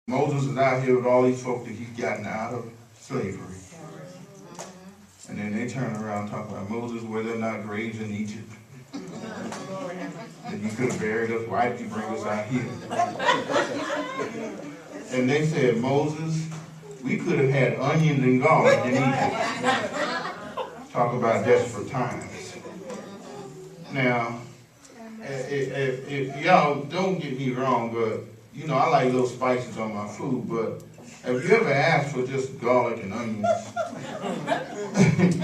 Moses is out here with all these folk that he's gotten out of slavery. And then they turn around and talk about Moses, were there not graves in Egypt? And you could have buried us. Why did you bring us out here? And they said, Moses, we could have had onions and garlic in Egypt. Talk about desperate times. Now, y'all don't get me wrong, but you know, I like little spices on my food, but have you ever asked for just garlic and onions?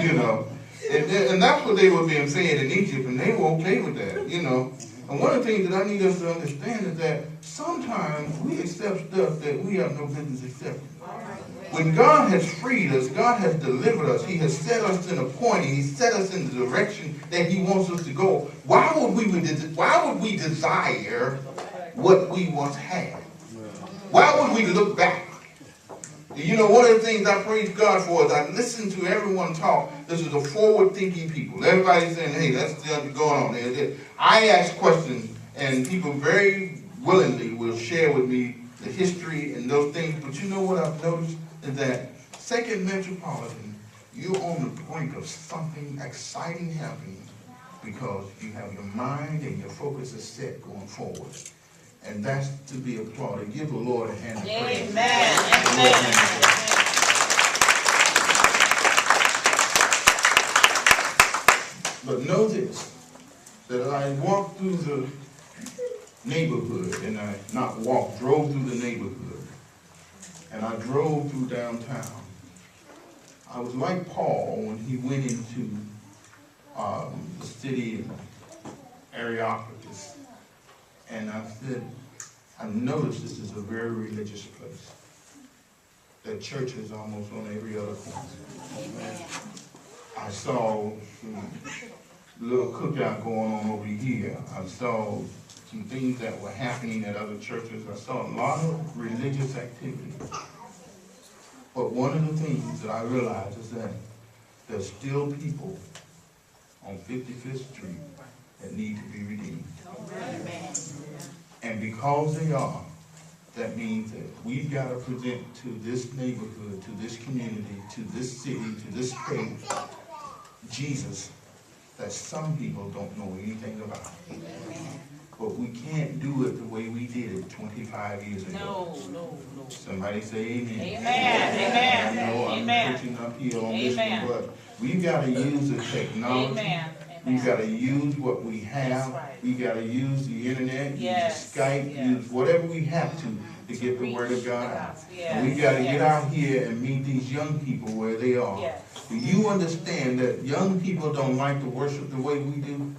You know, and that's what they were being fed in Egypt, and they were okay with that, you know. And one of the things that I need us to understand is that sometimes we accept stuff that we have no business accepting. When God has freed us, God has delivered us, He has set us in a point, and He set us in the direction that He wants us to go. Why would we desire what we once had? Why would we look back? You know, one of the things I praise God for is I listen to everyone talk. This is a forward-thinking people. Everybody's saying, hey, that's going on there. I ask questions, and people very willingly will share with me the history and those things. But you know what I've noticed is that Second Metropolitan, you're on the brink of something exciting happening because you have your mind and your focus is set going forward. And that's to be applauded. Give the Lord a hand of praise. Amen. But know this, that I walked through the neighborhood, and drove through the neighborhood, and I drove through downtown. I was like Paul when he went into the city of Areopagus. And I said, I noticed this is a very religious place. The church is almost on every other corner. Amen. I saw some little cookout going on over here. I saw some things that were happening at other churches. I saw a lot of religious activity. But one of the things that I realized is that there's still people on 55th Street that need to be redeemed. Amen. And because they are, that means that we've got to present to this neighborhood, to this community, to this city, to this state, Jesus, that some people don't know anything about. Amen. But we can't do it the way we did it 25 years ago. No. Somebody say amen. Amen. I know I'm preaching up here on this one, but we've got to use the technology. Amen. We've got to use what we have. Right. We've got to use the internet, use Skype, use whatever we have to get the word of God out. And we've got to get out here and meet these young people where they are. Do you understand that young people don't like to worship the way we do?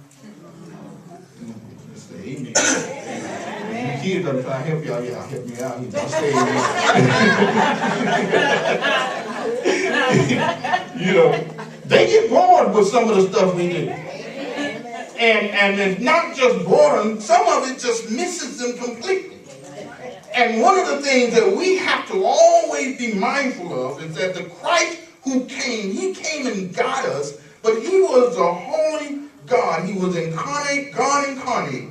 Just say amen. Amen. You kids, I'm trying to help y'all. Y'all help me out here. Don't stay amen. You know, they get bored with some of the stuff we do. And it's not just boredom, some of it just misses them completely. And one of the things that we have to always be mindful of is that the Christ who came, He came and got us, but He was a holy God. He was incarnate, God incarnate.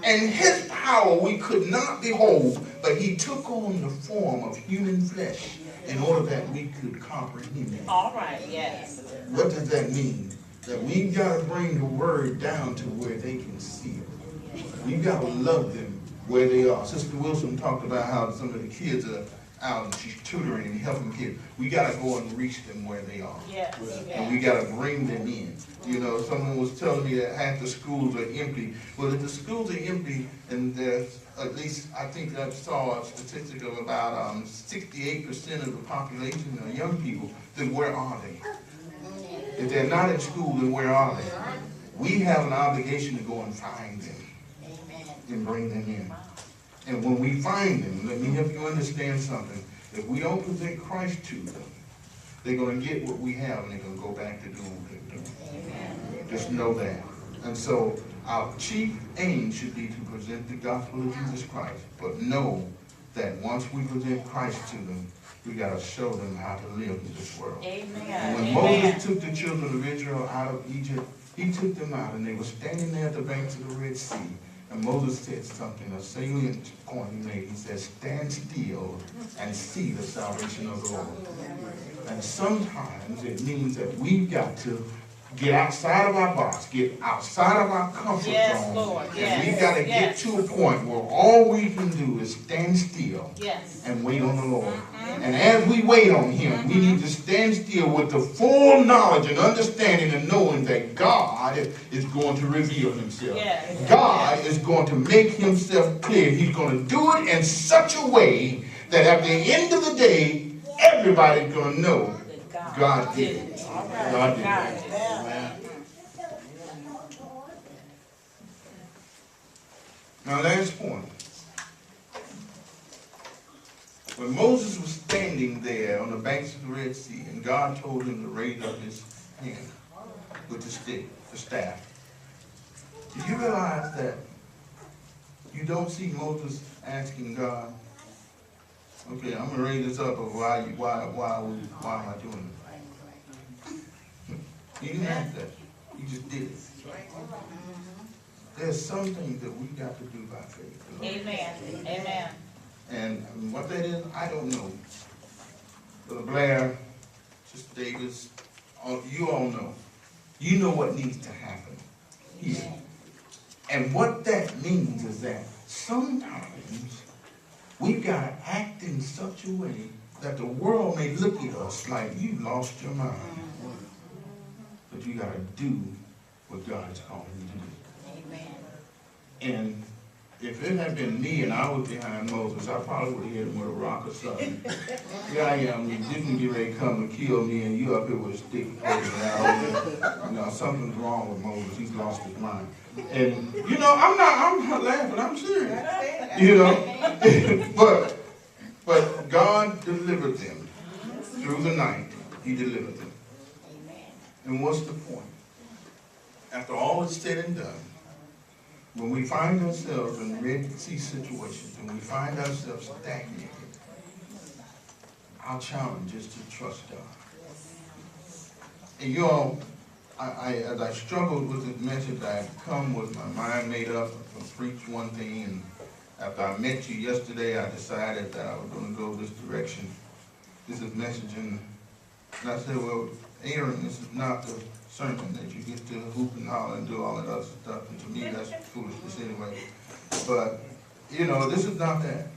And His power we could not behold, but He took on the form of human flesh in order that we could comprehend Him. All right, yes. What does that mean? That we've got to bring the word down to where they can see it. We've got to love them where they are. Sister Wilson talked about how some of the kids are out and she's tutoring and helping kids. We got to go and reach them where they are. Yes. And we got to bring them in. You know, someone was telling me that half the schools are empty. Well, if the schools are empty, and there's at least, I think I saw a statistic of about 68% of the population are young people, then where are they? If they're not in school, then where are they? We have an obligation to go and find them and bring them in. And when we find them, let me help you understand something. If we don't present Christ to them, they're going to get what we have and they're going to go back to doing what they're doing. Just know that. And so our chief aim should be to present the gospel of Jesus Christ. But know that once we present Christ to them, we got to show them how to live in this world. Amen. And when Moses took the children of Israel out of Egypt, He took them out and they were standing there at the banks of the Red Sea. And Moses said something, a salient point he made. He said, stand still and see the salvation of the Lord. And sometimes it means that we've got to get outside of our box, get outside of our comfort zone. Lord. And we've got to get to a point where all we can do is stand still and wait on the Lord. And as we wait on him, we need to stand still with the full knowledge and understanding and knowing that God is going to reveal himself. God is going to make himself clear. He's going to do it in such a way that at the end of the day, everybody's going to know God did it. God did it. Now, last point. When Moses was standing there on the banks of the Red Sea, and God told him to raise up his hand with the stick, the staff, did you realize that you don't see Moses asking God, okay, I'm going to raise this up, but why am I doing it? He didn't ask that. He just did it. There's some things that we got to do by faith. Amen. Amen. And what that is, I don't know. Brother Blair, Sister Davis, you all know. You know what needs to happen here. And what that means is that sometimes we've got to act in such a way that the world may look at us like you lost your mind. But you got to do what God is calling you to do. And if it had been me and I was behind Moses, I probably would have hit him with a rock or something. Here I am, you didn't get ready to come and kill me, and you up here with a stick. You know, something's wrong with Moses. He's lost his mind. And, you know, I'm not laughing. I'm serious. You know? but God delivered them. Through the night, he delivered them. And what's the point? After all is said and done, when we find ourselves in Red Sea situations, and we find ourselves stagnated, our challenge is to trust God. And you all, as I struggled with this message, I had come with my mind made up to preach one thing, and after I met you yesterday, I decided that I was going to go this direction. This is messaging, and I said, well, Aaron, this is not the sermon that you get to hoop and holler and do all that other stuff, and to me that's foolishness anyway. But, you know, this is not that.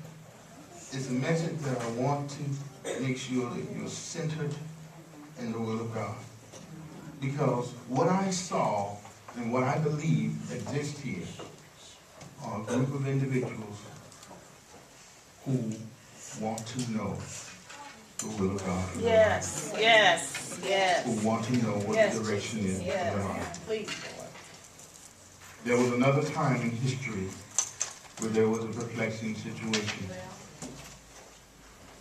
It's a message that I want to make sure that you're centered in the will of God. Because what I saw and what I believe exists here are a group of individuals who want to know the will of God. Yes. Who want to know what the direction is for their life. Please. There was another time in history where there was a perplexing situation.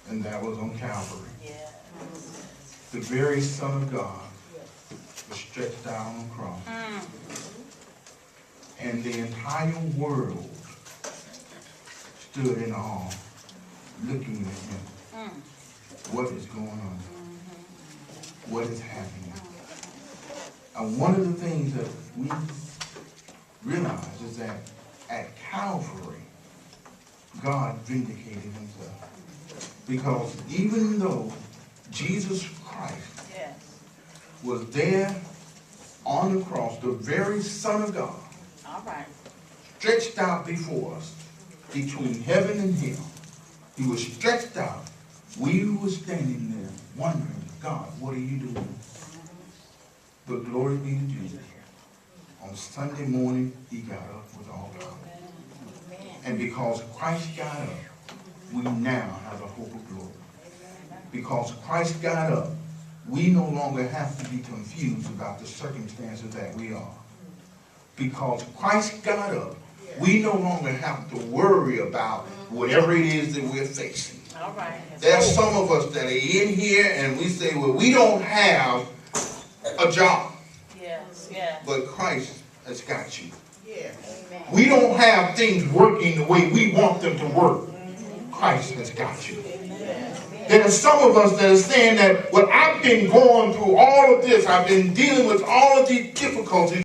And that was on Calvary. The very Son of God was stretched out on the cross. And the entire world stood in awe, looking at him. What is going on? What is happening? And one of the things that we realize is that at Calvary, God vindicated himself. Because even though Jesus Christ was there on the cross, the very Son of God, stretched out before us, between heaven and hell, he was stretched out. We were standing there wondering, God, what are you doing? But glory be to Jesus. On Sunday morning, he got up with all power. And because Christ got up, we now have a hope of glory. Because Christ got up, we no longer have to be confused about the circumstances that we are. Because Christ got up, we no longer have to worry about whatever it is that we're facing. There's some of us that are in here and we say, well, we don't have a job. But Christ has got you. We don't have things working the way we want them to work. Christ has got you. There are some of us that are saying that, well, I've been going through all of this. I've been dealing with all of these difficulties.